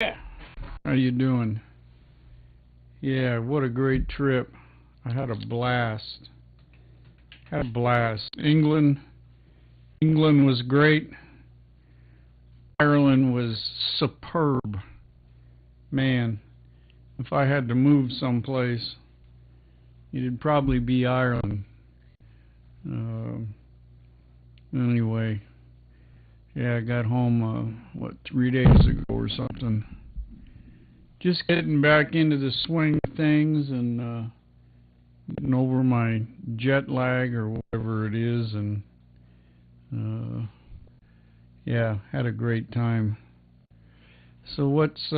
Yeah. How you doing? Yeah, what a great trip. I had a blast. Had a blast. England was great. Ireland was superb. Man, if I had to move someplace, it'd probably be Ireland. Uh, anyway, yeah, I got home, 3 days ago or something. Just getting back into the swing of things and getting over my jet lag or whatever it is, and uh, yeah, had a great time. So what's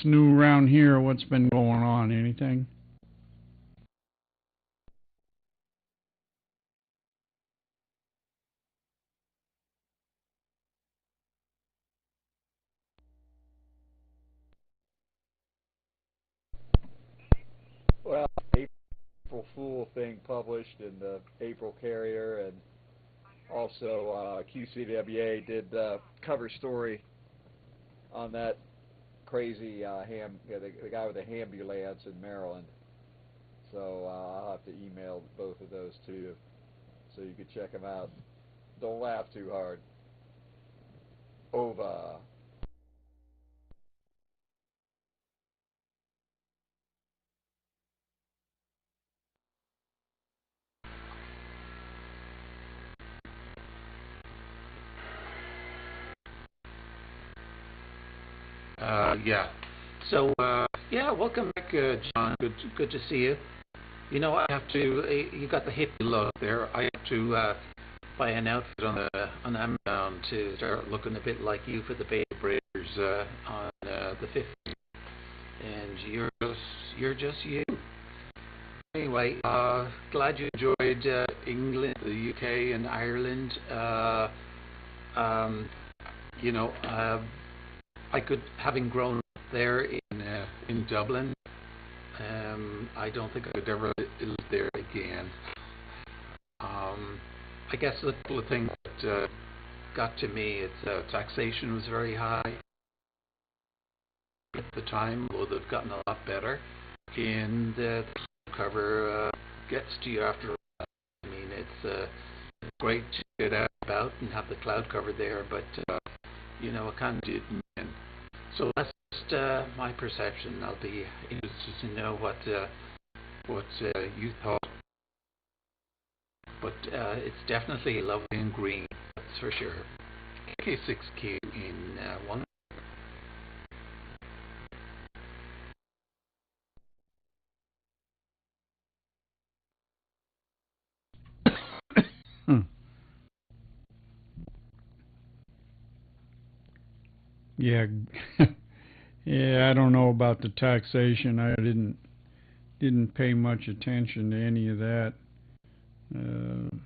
new around here? What's been going on? Anything? Well, April Fool thing published in the April Carrier, and also QCWA did cover story on that crazy the guy with the ambulance in Maryland. So I'll have to email both of those to you so you can check them out. Don't laugh too hard. Over. Yeah. So, yeah, welcome back, John. Good to see you. You know, I have to. You got the hippie look there. I have to buy an outfit on Amazon to start looking a bit like you for the Bay Breakers on the 15th. And you're just you. Anyway, glad you enjoyed England, the UK, and Ireland. Um, you know, I could, having grown up there in Dublin, I don't think I could ever live there again. I guess a couple of things that got to me, it's taxation was very high at the time, although they've gotten a lot better. And the cover gets to you after a while. I mean, it's great to get out about and have the cloud cover there, but it kind of didn't. So that's just my perception. I'll be interested to know what you thought, but it's definitely lovely and green, that's for sure. K6Q in one. Hmm. Yeah, yeah. I don't know about the taxation. I didn't pay much attention to any of that.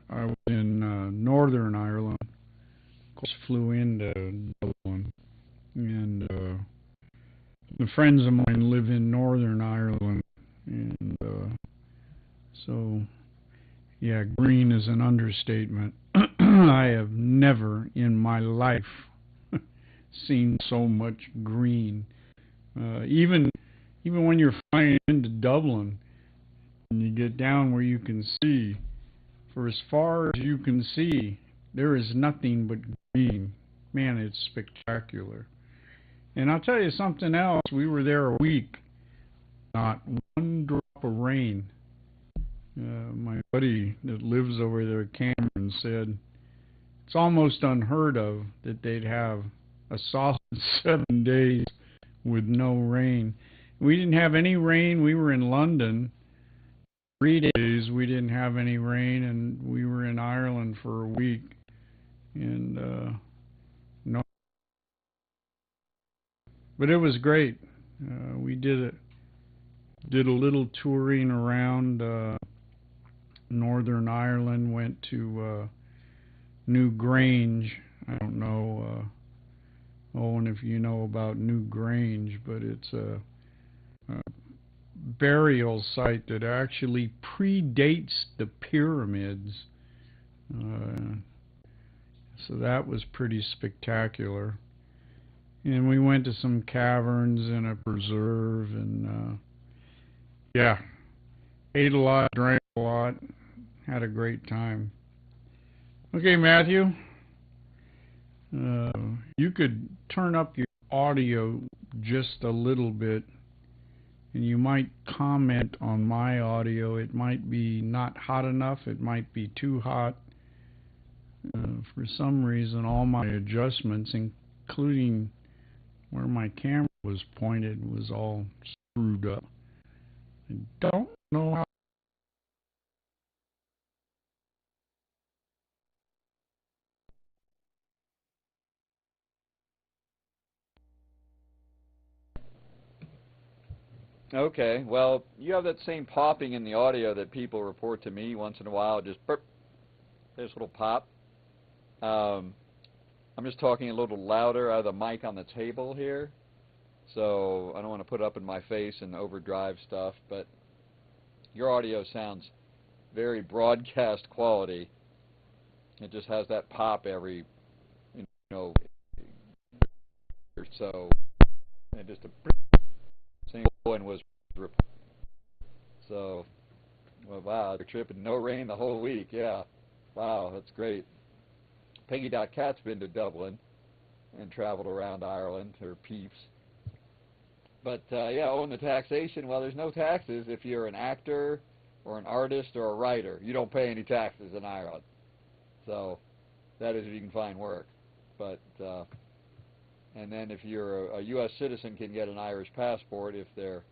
I was in Northern Ireland. Of course, flew into Dublin, and the friends of mine live in Northern Ireland, and so yeah, green is an understatement. I have never in my life seen so much green. Even when you're flying into Dublin and you get down where you can see, for as far as you can see, there is nothing but green. Man, it's spectacular. And I'll tell you something else. We were there a week, not one drop of rain. My buddy that lives over there, Cameron, said it's almost unheard of that they'd have a solid 7 days with no rain. We didn't have any rain. We were in London 3 days. We didn't have any rain, and we were in Ireland for a week. And no, but it was great. We did a little touring around Northern Ireland. Went to New Grange. I don't know, Owen, if you know about New Grange, but it's a burial site that actually predates the pyramids. Uh, so that was pretty spectacular. And we went to some caverns and a preserve, and yeah, ate a lot, drank a lot, had a great time. Okay, Matthew, you could turn up your audio just a little bit, and you might comment on my audio. It might be not hot enough, it might be too hot. For some reason, all my adjustments, including where my camera was pointed, was all screwed up. I don't know how. Okay, well, you have that same popping in the audio that people report to me once in a while, just burp, there's a little pop. I'm just talking a little louder. I have the mic on the table here, so I don't want to put it up in my face and overdrive stuff, but your audio sounds very broadcast quality. It just has that pop every, you know, or so, and just a single one was reported. So, well, wow, they're tripping. No rain the whole week. Yeah, wow, that's great. Peggy.cat's been to Dublin and traveled around Ireland, her peeps. But yeah, on the taxation, well, there's no taxes if you're an actor or an artist or a writer. You don't pay any taxes in Ireland. So that is if you can find work. But and then if you're a U.S. citizen, can get an Irish passport if their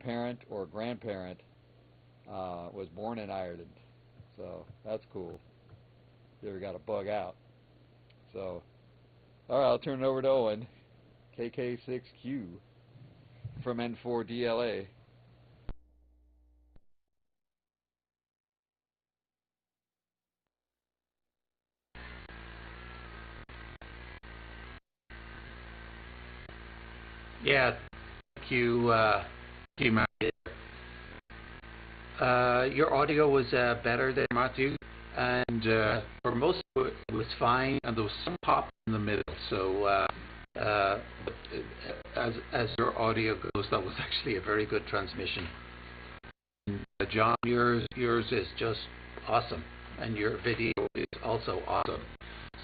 parent or grandparent was born in Ireland. So that's cool. You ever got to bug out. So, all right, I'll turn it over to Owen, KK6Q from N4DLA. Yeah, thank you, Matthew. Your audio was better there, Matthew, and for most of it was fine, and there was some pop in the middle. So, but as your audio goes, that was actually a very good transmission. John, yours is just awesome, and your video is also awesome.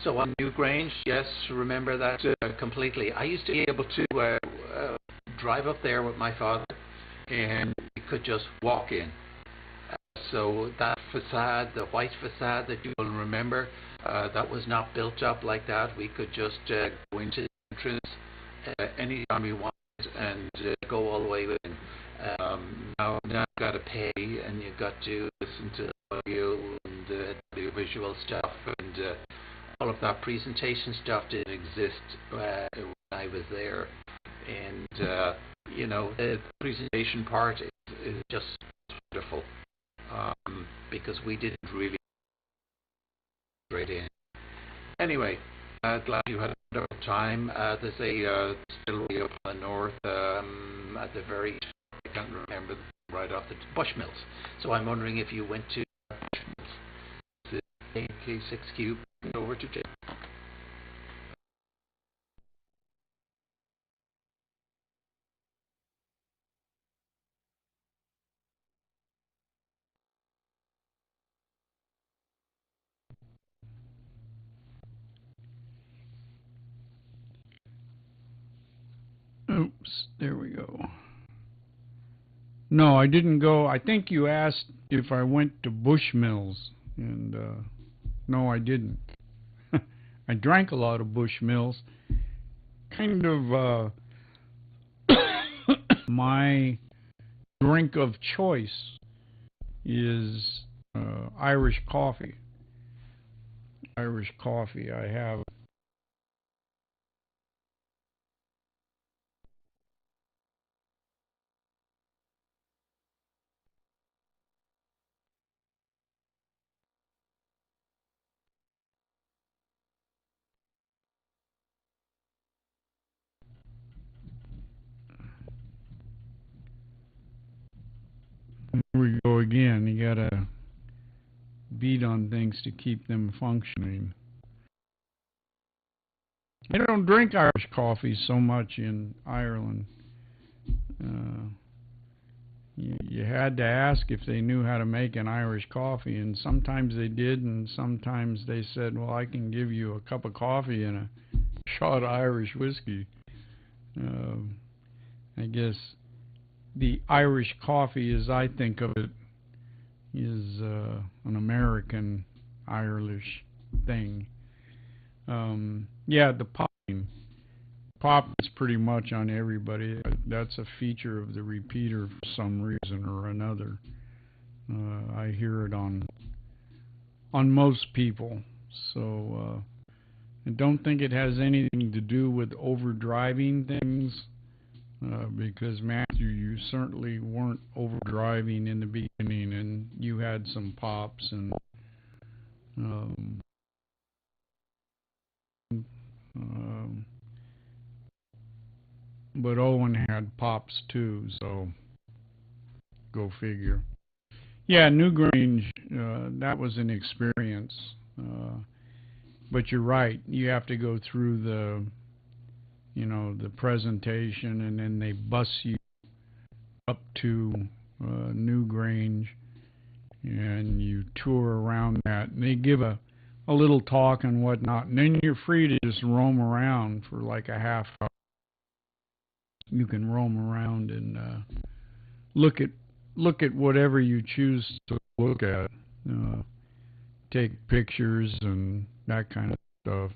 So on Newgrange, yes, remember that completely. I used to be able to drive up there with my father, and we could just walk in. So that facade, the white facade that you will remember, that was not built up like that. We could just go into the entrance anytime we wanted and go all the way in. Now you've got to pay, and you've got to listen to the audio and the visual stuff, and all of that presentation stuff didn't exist when I was there. And you know, the presentation part is just wonderful, because we didn't really get in. Anyway, glad you had a wonderful time. There's a distillery up in the north at the very, I can't remember right off the Bushmills. So I'm wondering if you went to Bushmills. The AK6Q over to Jay. Oops, there we go. No, I didn't go. I think you asked if I went to Bushmills, and no, I didn't. I drank a lot of Bushmills. Kind of my drink of choice is Irish coffee. Irish coffee. I have. Here we go again. You gotta beat on things to keep them functioning. They don't drink Irish coffee so much in Ireland. You had to ask if they knew how to make an Irish coffee, and sometimes they did, and sometimes they said, well, I can give you a cup of coffee and a shot of Irish whiskey. I guess the Irish coffee, as I think of it, is an American Irish thing. Yeah, the popping. Pop is pretty much on everybody. That's a feature of the repeater for some reason or another. I hear it on most people. So I don't think it has anything to do with overdriving things, because Matthew, you certainly weren't overdriving in the beginning, and you had some pops and but Owen had pops too, so go figure. Yeah, Newgrange, that was an experience. But you're right. You have to go through the, the presentation, and then they bus you up to Newgrange, and you tour around that. And they give a little talk and whatnot, and then you're free to just roam around for like a half hour. You can roam around and look at whatever you choose to look at. Take pictures and that kind of stuff.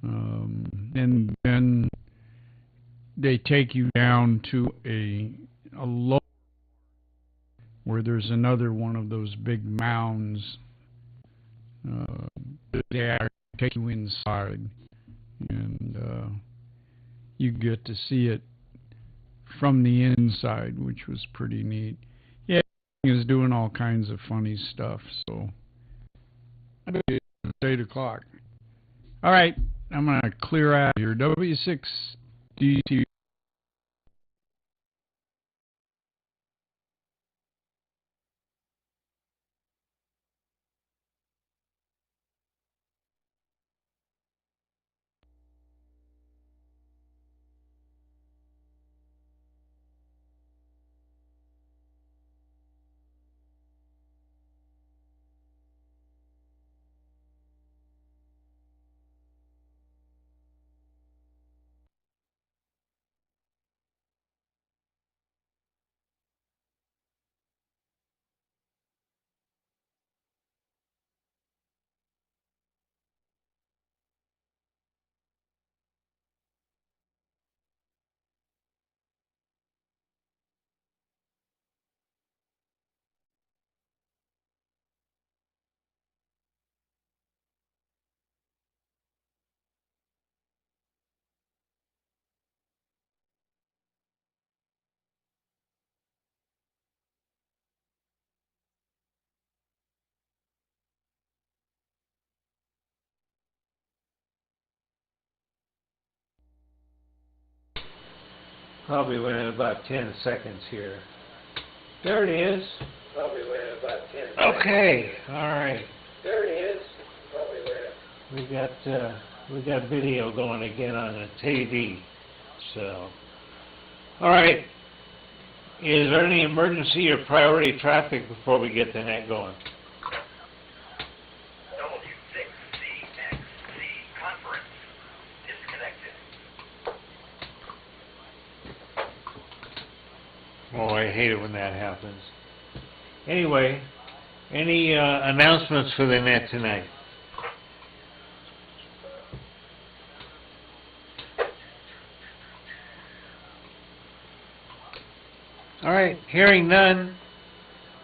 And then they take you down to a low where there's another one of those big mounds. They take you inside, and you get to see it from the inside, which was pretty neat. Yeah, he was doing all kinds of funny stuff, so it's 8 o'clock. All right, I'm going to clear out here. W6DT. Probably within about 10 seconds here. There it is. Probably within about 10 seconds. Okay, all right. There it is. Probably within. We got video going again on the TV. So, all right. Is there any emergency or priority traffic before we get the net going? Oh, I hate it when that happens. Anyway, any announcements for the net tonight? All right, hearing none,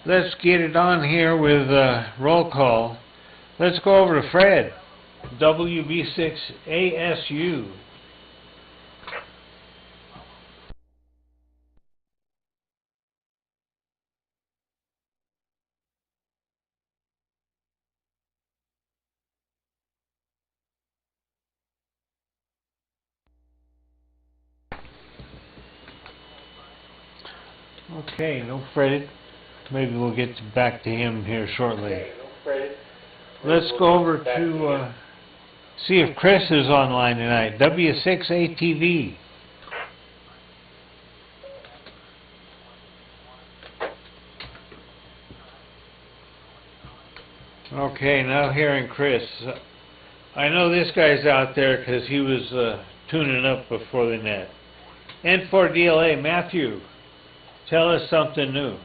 let's get it on here with roll call. Let's go over to Fred, WB6ASU. Okay, no Fred. Maybe we'll get back to him here shortly. Let's go over to See if Chris is online tonight. W6ATV. Okay, now hearing Chris. I know this guy's out there because he was tuning up before the net. N4DLA, Matthew, tell us something new.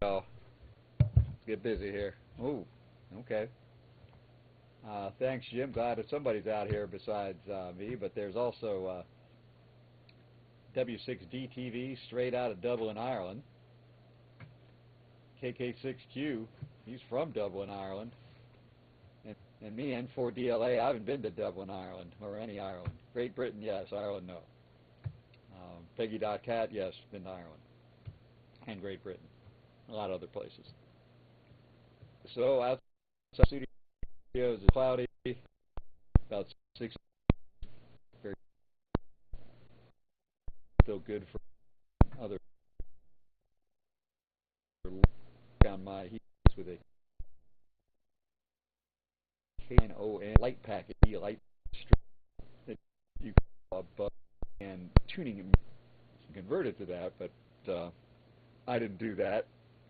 So, let's get busy here. Ooh, okay. Thanks, Jim. Glad that somebody's out here besides me, but there's also W6DTV straight out of Dublin, Ireland. KK6Q, he's from Dublin, Ireland. And me, N4DLA, I haven't been to Dublin, Ireland, or any Ireland. Great Britain, yes. Ireland, no. Peggy.cat, yes, been to Ireland. And Great Britain. A lot of other places. So outside studios is cloudy, about 6, very still good for other on my heat with a KNON light packet, light strip that you can above and tuning it converted to that, but I didn't do that,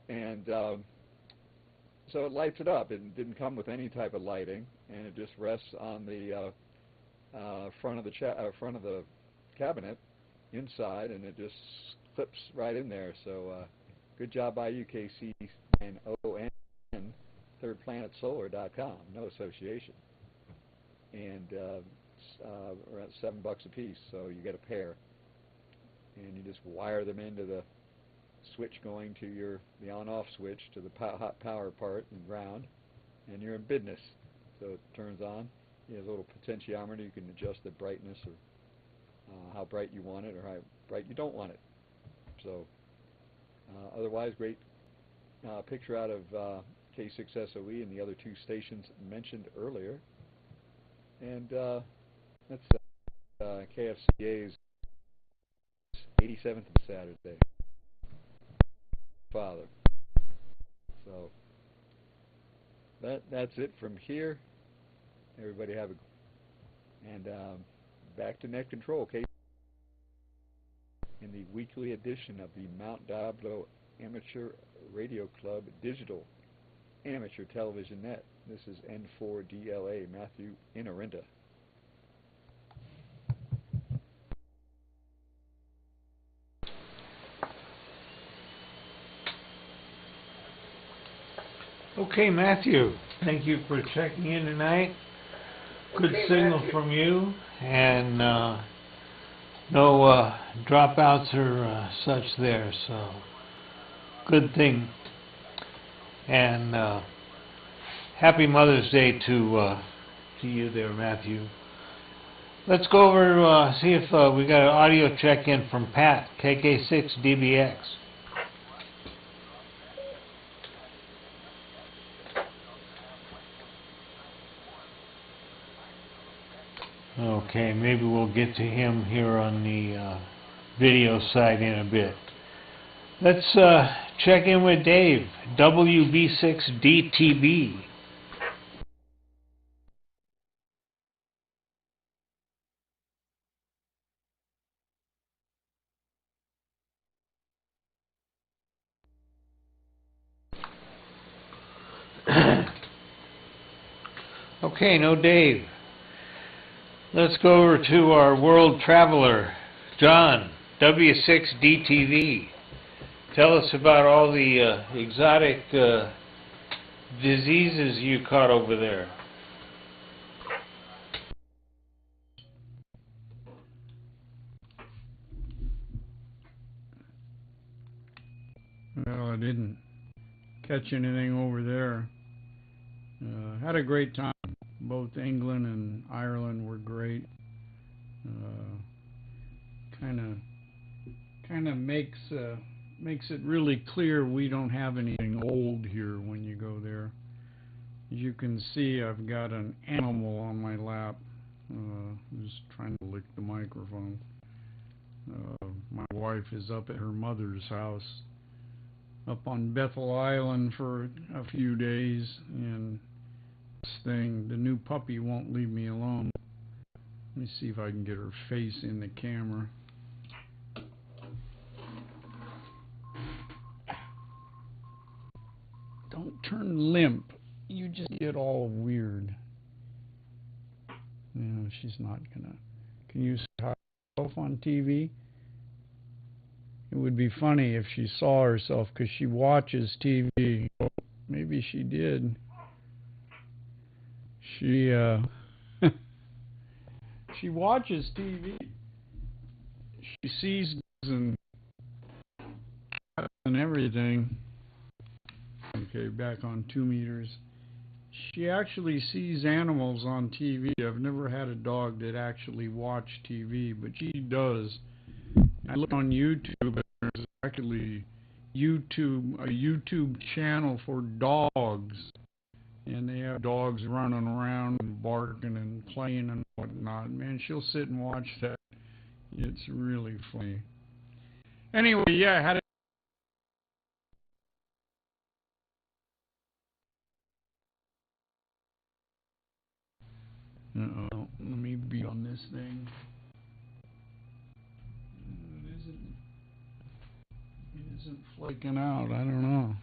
and so it lights it up. It didn't come with any type of lighting, and it just rests on the front of the cabinet inside, and it just clips right in there. So good job by you, KC and ON, thirdplanetsolar.com, no association, and around $7 a piece. So you get a pair, and you just wire them into the switch going to the on-off switch to the hot power part and ground, and you're in business. So it turns on. You have a little potentiometer. You can adjust the brightness or how bright you want it or how bright you don't want it. So otherwise, great picture out of K6SOE and the other 2 stations mentioned earlier. And that's KFCA's 87th Saturday. Father. So that's it from here. Everybody have and back to net control, okay? In the weekly edition of the Mount Diablo Amateur Radio Club Digital Amateur Television Net. This is N4DLA Matthew Inarinda. Okay, Matthew, thank you for checking in tonight. Good signal Matthew. From you, and no dropouts or such there, so good thing. And happy Mother's Day to you there, Matthew. Let's go over see if we got an audio check-in from Pat, KK6DBX. Okay, maybe we'll get to him here on the video side in a bit. Let's check in with Dave, WB6DTB. Okay, no Dave. Let's go over to our world traveler, John, W6DTV. Tell us about all the exotic diseases you caught over there. Well, I didn't catch anything over there. Had a great time. Both England and Ireland were great. Kind of makes it really clear we don't have anything old here when you go there. As you can see, I've got an animal on my lap. Just trying to lick the microphone. My wife is up at her mother's house up on Bethel Island for a few days, and this thing, the new puppy, won't leave me alone. Let me see if I can get her face in the camera. Don't turn limp. You just get all weird. No, she's not gonna. Can you see herself on TV? It would be funny if she saw herself, because she watches TV. Well, maybe she did. She she watches TV. She sees and everything. Okay, back on 2 meters. She actually sees animals on TV. I've never had a dog that actually watched TV, but she does. I look on YouTube, and there's actually a YouTube channel for dogs, and they have dogs running around and barking and playing and whatnot. Man, she'll sit and watch that. It's really funny. Anyway, yeah, I had Uh-oh, let me be on this thing. It isn't flaking out. I don't know.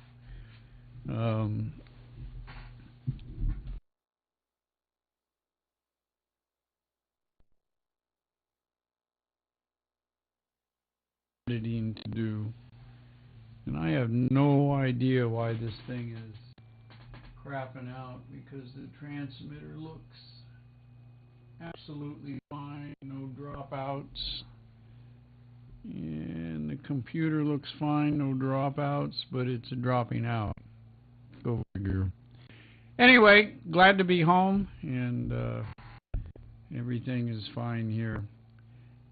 Editing to do, and I have no idea why this thing is crapping out, because the transmitter looks absolutely fine, no dropouts, and the computer looks fine, no dropouts, but it's dropping out. Go figure. Anyway, glad to be home, and everything is fine here.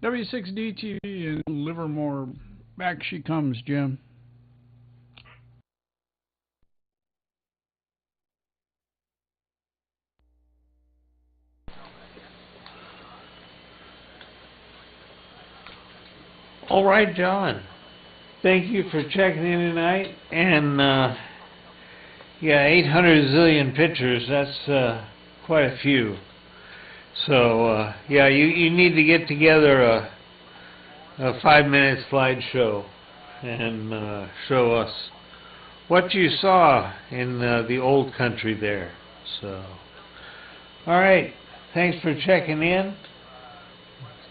W6D TV in Livermore. Back she comes, Jim. All right, John. Thank you for checking in tonight. And, yeah, 800 zillion pictures, that's quite a few. So, yeah, you need to get together a 5-minute slideshow and show us what you saw in the old country there. So, all right, thanks for checking in.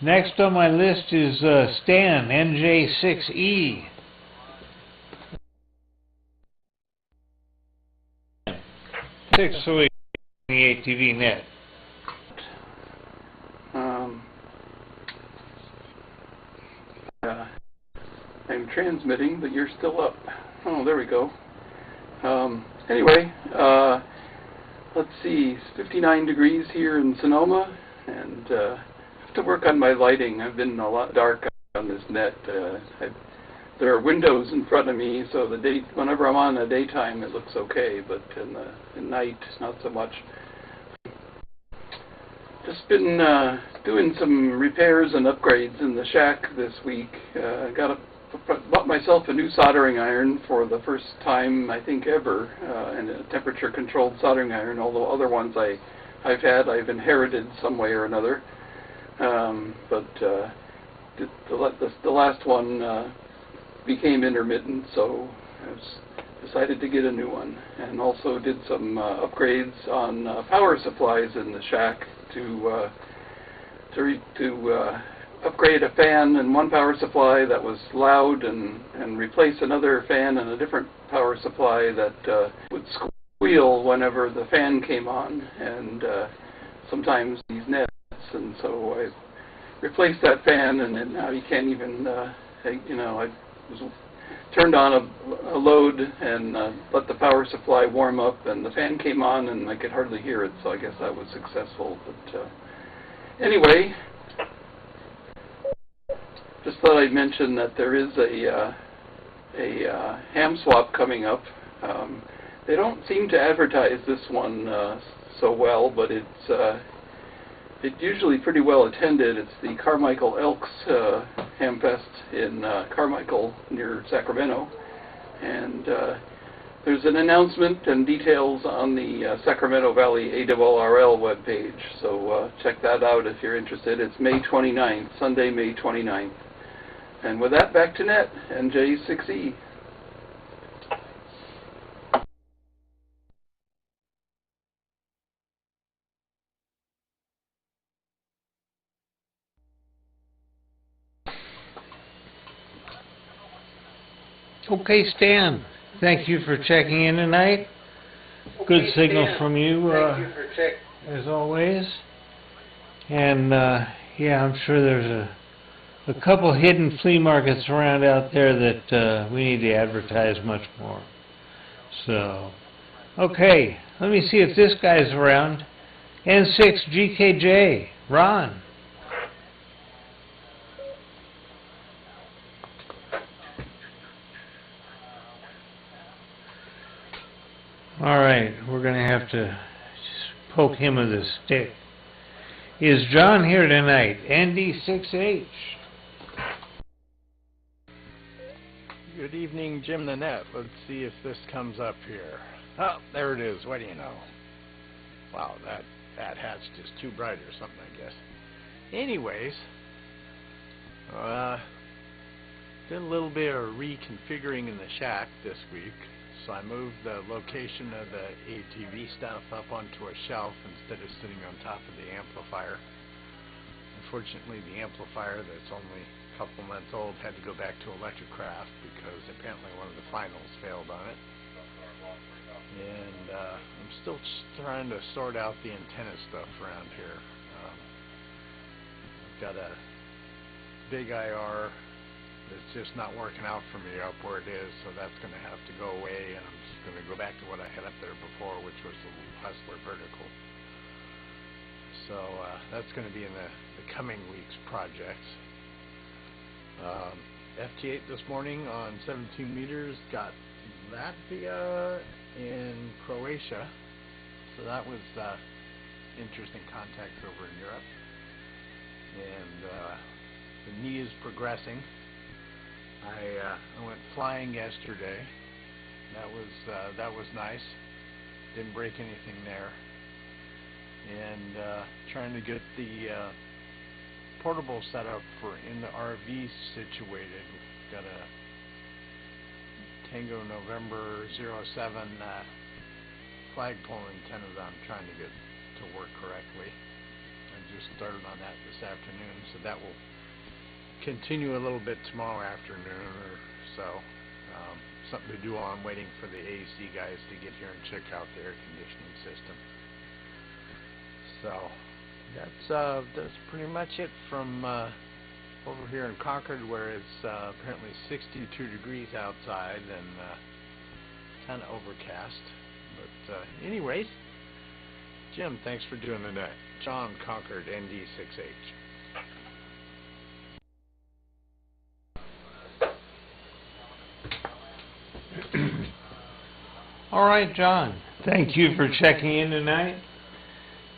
Next on my list is Stan, NJ6E. 608 TV net. I'm transmitting, but you're still up. Oh, there we go. Anyway, let's see, it's 59 degrees here in Sonoma, and I have to work on my lighting. I've been a lot dark on this net. There are windows in front of me, so whenever I'm on the daytime, it looks okay, but in the night, not so much. Just been doing some repairs and upgrades in the shack this week. Bought myself a new soldering iron for the first time, I think, ever, and a temperature-controlled soldering iron, although other ones I've inherited some way or another. But the last one became intermittent, so I decided to get a new one, and also did some upgrades on power supplies in the shack to upgrade a fan in one power supply that was loud and replace another fan in a different power supply that would squeal whenever the fan came on, and sometimes these nets, and so I replaced that fan, and now you can't even, I was turned on a load and let the power supply warm up, and the fan came on and I could hardly hear it, so I guess that was successful. But anyway, just thought I'd mention that there is a ham swap coming up. They don't seem to advertise this one so well, but it's it's usually pretty well attended. It's the Carmichael Elks Hamfest in Carmichael near Sacramento. And there's an announcement and details on the Sacramento Valley ARRL webpage. So check that out if you're interested. It's May 29th, Sunday, May 29th. And with that, back to Net and J6E. Okay, Stan, thank you for checking in tonight. Good signal from you, as always. And yeah, I'm sure there's a couple hidden flea markets around out there that we need to advertise much more. So, okay, let me see if this guy's around. N6GKJ, Ron. All right, we're going to have to poke him with a stick. Is John here tonight? ND6H. Good evening, Jim the Net. Let's see if this comes up here. Oh, there it is. What do you know? Wow, that hat's just too bright or something, I guess. Anyways, did a little bit of reconfiguring in the shack this week. So I moved the location of the ATV stuff up onto a shelf instead of sitting on top of the amplifier. Unfortunately, the amplifier that's only a couple months old had to go back to electric craft because apparently one of the finals failed on it. And I'm still trying to sort out the antenna stuff around here. I've got a big IR that's just not working out for me up where it is, so that's going to have to go away, and I'm just going to go back to what I had up there before, which was the Hustler vertical. So that's going to be in the coming week's projects. FT8 this morning on 17 meters, got Latvia and Croatia, so that was interesting contacts over in Europe. And the knee is progressing. I went flying yesterday. That was nice. Didn't break anything there. And trying to get the portable setup for in the RV situated. We've got a Tango November 07 flagpole antenna that I'm trying to get to work correctly. I just started on that this afternoon, so that will continue a little bit tomorrow afternoon or so. Something to do while I'm waiting for the AC guys to get here and check out the air conditioning system. So that's pretty much it from over here in Concord, where it's apparently 62 degrees outside and kind of overcast. But anyways, Jim, thanks for doing the net. John, Concord, ND6H. All right, John. Thank you for checking in tonight.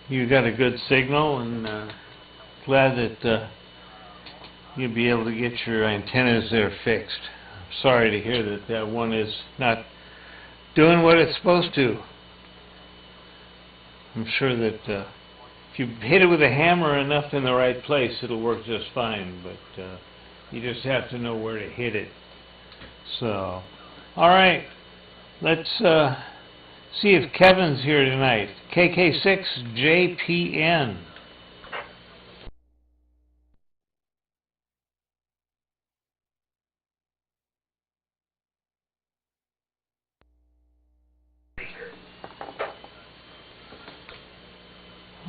You got a good signal, and glad that you'll be able to get your antennas there fixed. I'm sorry to hear that that one is not doing what it's supposed to. I'm sure that if you hit it with a hammer enough in the right place, it'll work just fine, but you just have to know where to hit it. So, all right. Let's see if Kevin's here tonight. KK6JPN.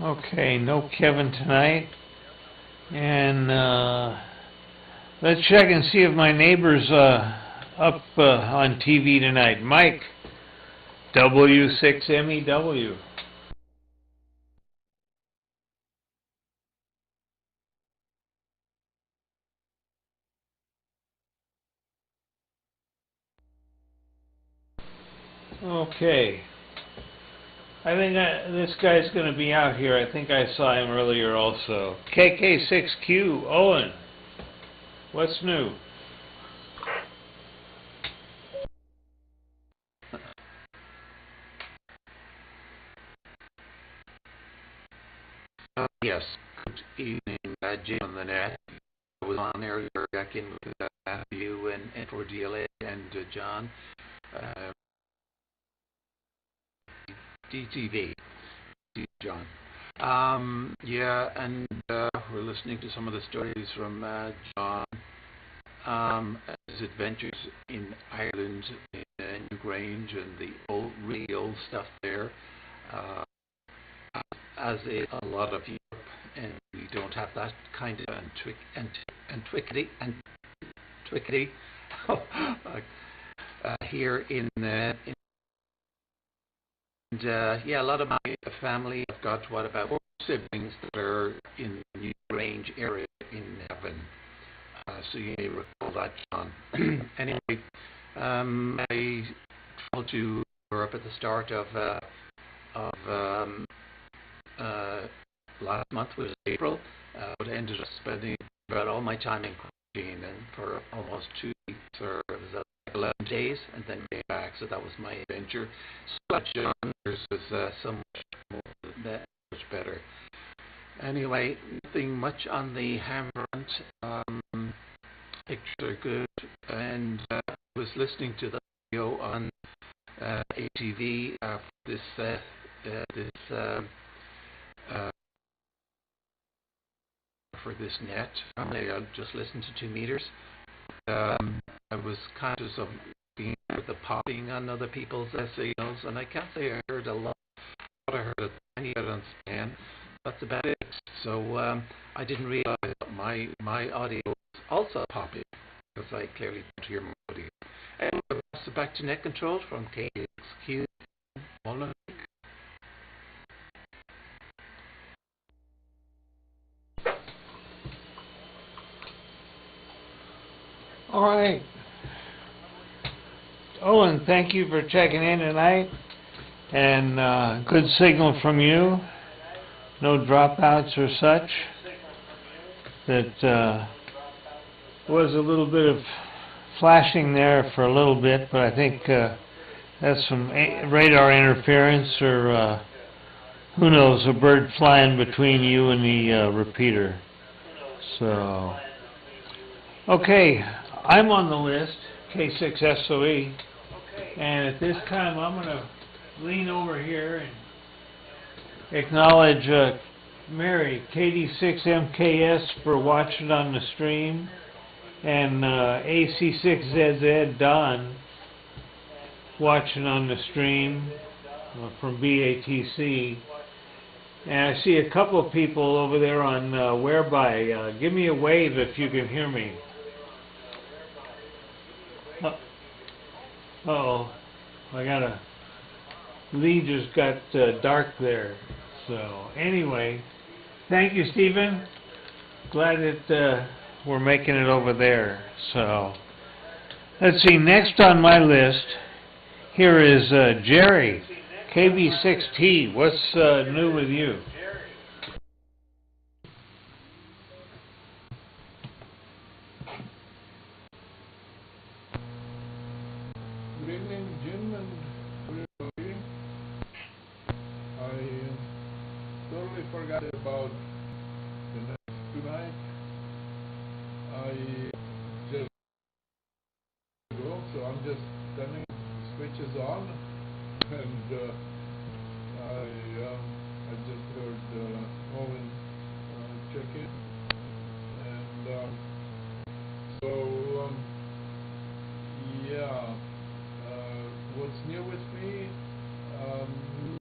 Okay, no Kevin tonight. And let's check and see if my neighbor's up on TV tonight. Mike, W6MEW. Okay. I think this guy's going to be out here. I think I saw him earlier also. KK6Q, Owen, what's new? Yes, good evening, Jim on the net. I was on earlier back in with Matthew and for DLA and John. DTV, John. Yeah, and we're listening to some of the stories from John, his adventures in Ireland, in Newgrange, and the really old stuff there. As is a lot of Europe, and we don't have that kind of antiquity here in yeah, a lot of my family. I've got about 4 siblings that are in the Newgrange area in Devon. So you may recall that, John. Anyway, I traveled to Europe at the start of last month, was April, but I ended up spending about all my time in quarantine, and for almost 2 weeks, or it was 11 days, and then came back. So that was my adventure. So John, yours was so much more, much better. Anyway, nothing much on the ham front. Pictures are good, and I was listening to the video on ATV for this net. I just listened to 2 meters. I was conscious of being with the popping on other people's signals, and I can't say I heard a lot. I heard a tiny bit on span. That's about it. So I didn't realize that my audio was also popping, because I clearly don't hear my audio. Anyway, so back to net control from KXQ. All right. Owen, thank you for checking in tonight. And good signal from you. No dropouts or such. That was a little bit of flashing there for a little bit, but I think that's some radar interference, or who knows, a bird flying between you and the repeater. So, okay, I'm on the list, K6SOE, and at this time I'm going to lean over here and acknowledge Mary, KD6MKS, for watching on the stream, and AC6ZZ Don watching on the stream from BATC. And I see a couple of people over there on Whereby. Give me a wave if you can hear me. Uh-oh, Lee just got dark there. So anyway, thank you, Stephen. Glad that we're making it over there. So let's see, next on my list here is Jerry, KB6T. What's new with you? Good evening, Jim and everybody. I totally forgot about the next tonight. I just go, so I'm just turning the switches on, and I just heard Owen check in, and so yeah. What's new with me?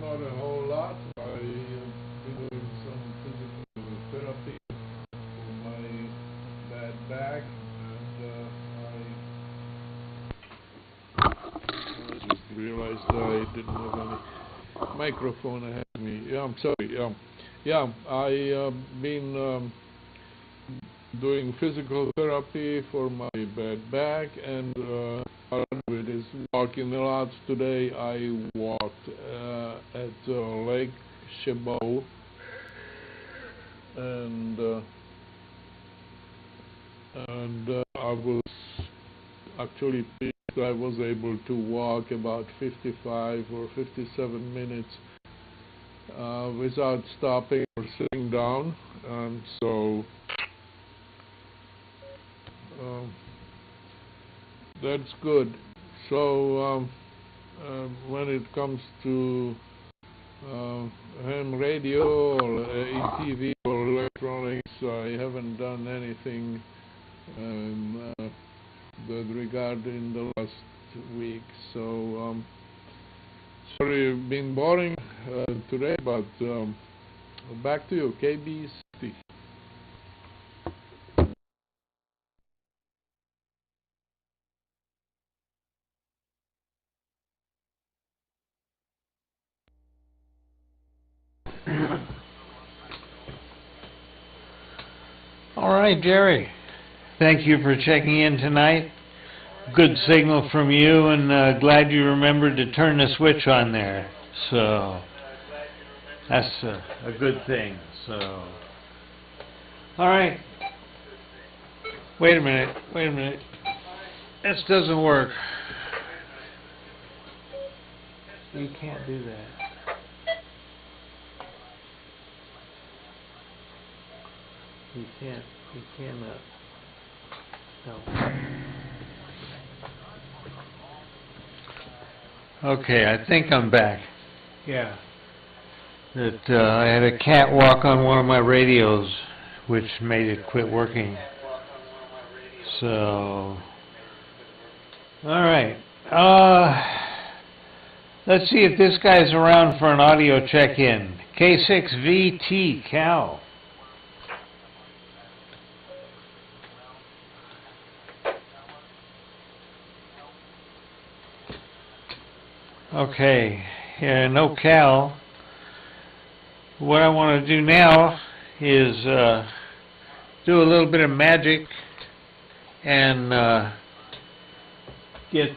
Not a whole lot. I've been doing some physical therapy for my bad back, and I just realized I didn't have any microphone ahead of me. Yeah, I'm sorry. Yeah, I've been doing physical therapy for my bad back, and part of it is walking a lot. Today I walked at Lake Chabot, and I was actually pleased. I was able to walk about 55 or 57 minutes without stopping or sitting down, and so that's good. So when it comes to ham radio or ATV or electronics, I haven't done anything with regard in the last week. So sorry, been boring today, but back to you, KB60. All right, Jerry. Thank you for checking in tonight. Good signal from you, and glad you remembered to turn the switch on there. So that's a good thing. So, all right. Wait a minute. This doesn't work. You can't do that. You cannot. No. Okay, I think I'm back. Yeah. I had a cat walk on one of my radios, which made it quit working. So, all right. Let's see if this guy's around for an audio check-in. K6VT, Cal. Okay, yeah, no Cal. What I want to do now is do a little bit of magic and get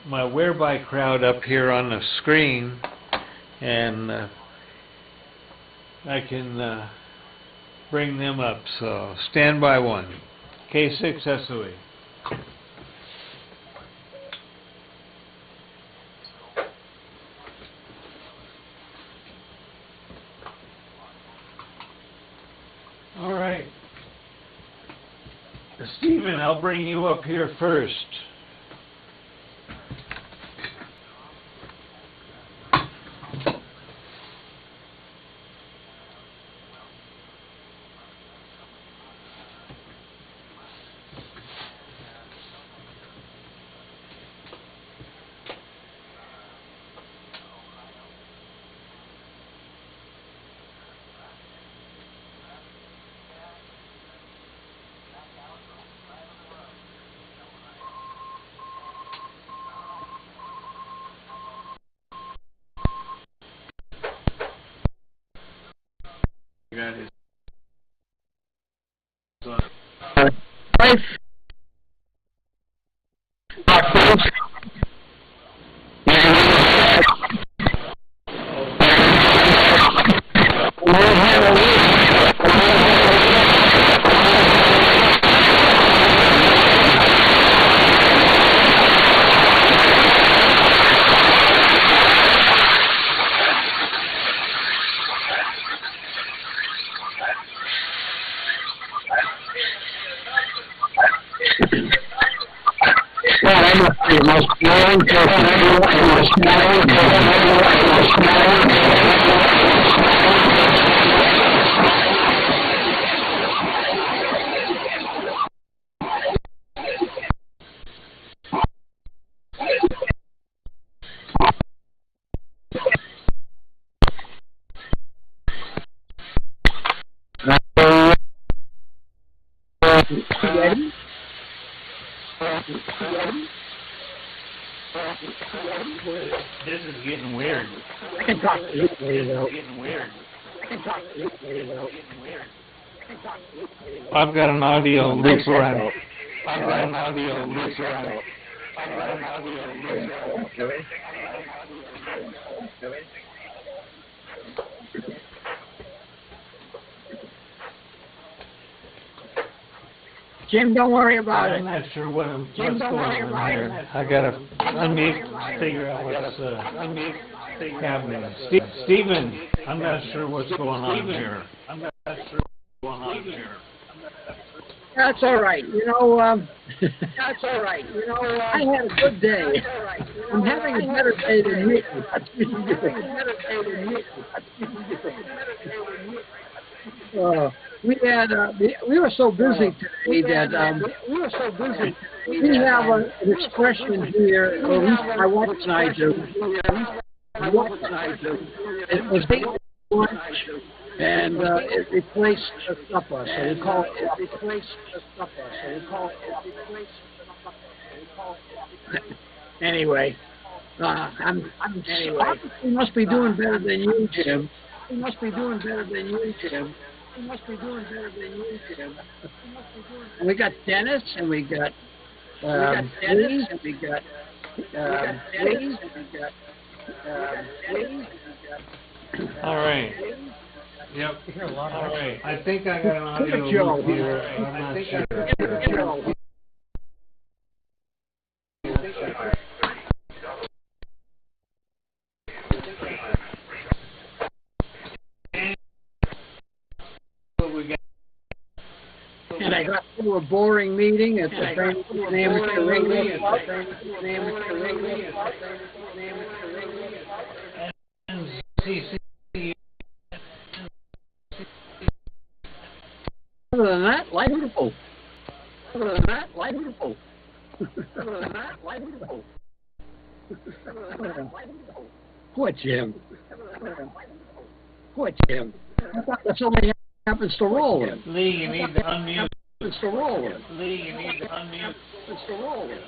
my Whereby crowd up here on the screen, and I can bring them up. So stand by one. K6 SOE. All right. Stephen, I'll bring you up here first. Got his This is getting weird. I can talk to you later, though. Getting weird. I can talk to you later, though. Getting weird. I've got an audio loop around. I've got an audio loop around. I've got an audio loop around. Jim, don't worry about I'm it. not sure what's Jim, going don't worry on about here. it. I gotta figure out what's happening. Stephen, I'm not sure what's going on here. That's all right. That's all right. I had a good day. I'm having a better day than you. We were so busy today that we have an expression here, or at least my wife and I do. It was late lunch, and it replaced the supper, so we call it. Anyway, we must be doing better than you, Jim. And we got Dennis, and we got Lee, and we got All right. Yep. All right. I think I got an audio loop here. I'm not sure. And I got through a boring meeting at the Amateur Radio Club. Other than that, wonderful. Poor Jim. I thought that's only happens to Roland. Lee, you need to unmute. Mr. Roland. Lee, you need to unmute. Mr. Roland.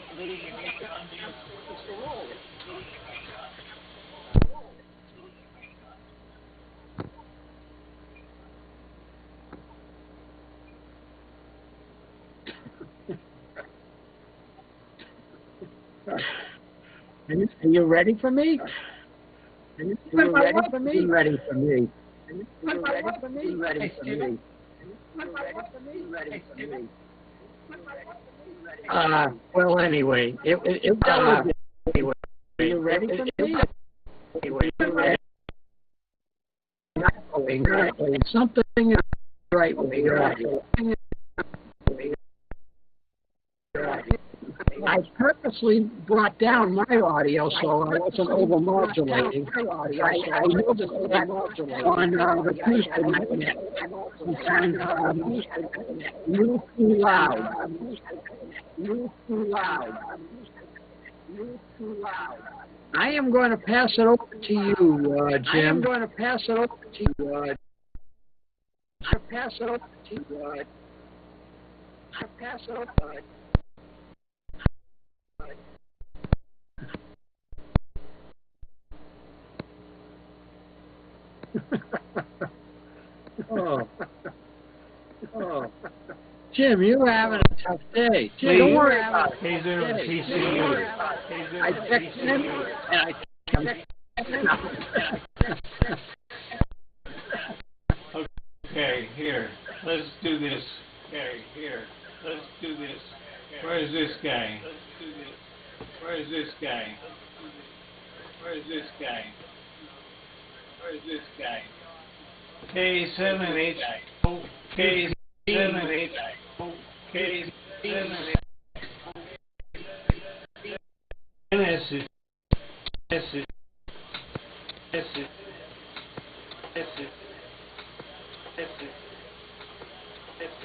Are you ready for me? Well, anyway, anyway, are you ready for me? Something is right with you. I purposely brought down my audio so I wasn't over-modulating. I noticed that on the Tuesday night, sometimes you're too loud. I am going to pass it over to you, Jim. Jim, you're having a tough day. Jim, don't worry about it. He's there on PCU. I texted him, and I texted him. Okay, here. Let's do this. Where's this guy? K7H. K7H.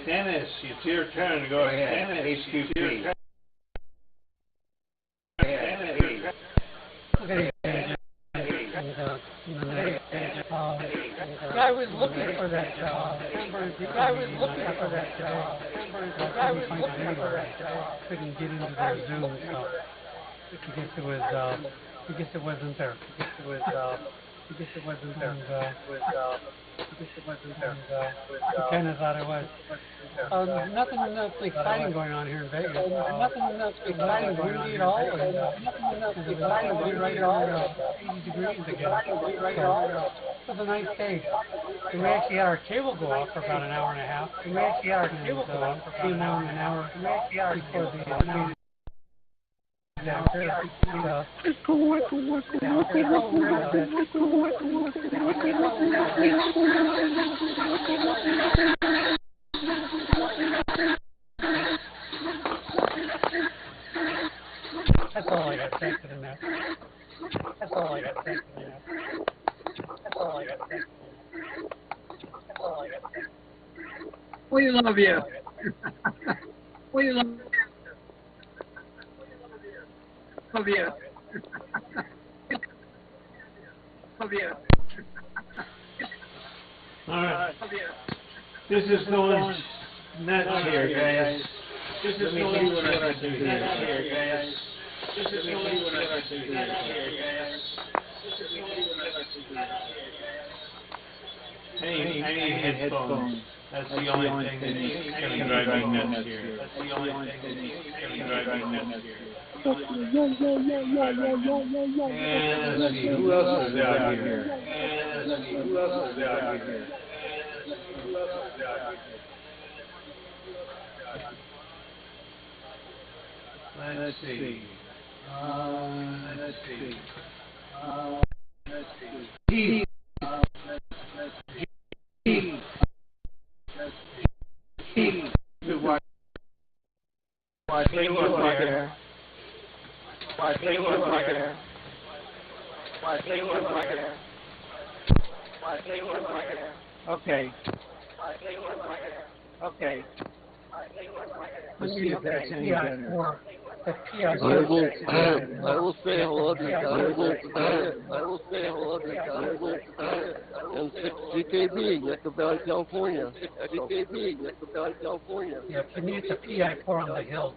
Dennis, it's your turn. Go ahead. HQP. I was looking for that job. Couldn't get into their Zoom, so I guess it wasn't there. I kind of thought it was. Nothing exciting going on here in Vegas. Nothing exciting going on at all. Nothing exciting. We're right around 80 degrees again. was a nice day. And we actually had our cable go off for about an hour and a half. And we actually had our cable go off for about an hour and a half. And we actually had our before the That's all I got. Thanks for the net. That's all I got. Thanks for the net. That's all I got. Thanks. That's all I got. We love you. We love you. Love you. Love you. All right. This is going nuts here, guys. This is going nuts here, guys. This is going nuts here, guys. I need headphones. That's the only thing that can drive me nuts here. That's the only thing that can drive me nuts here. And let's see, who else is out here? And let's see, who else is out here? Let's see. Okay. Okay. Let's see if that's any better. I will say hello to you guys. I will say hello to you guys. And CKB, Yucca Valley, California. CKB, Yucca Valley, California. Yeah, for me it's a PI4 on the hill.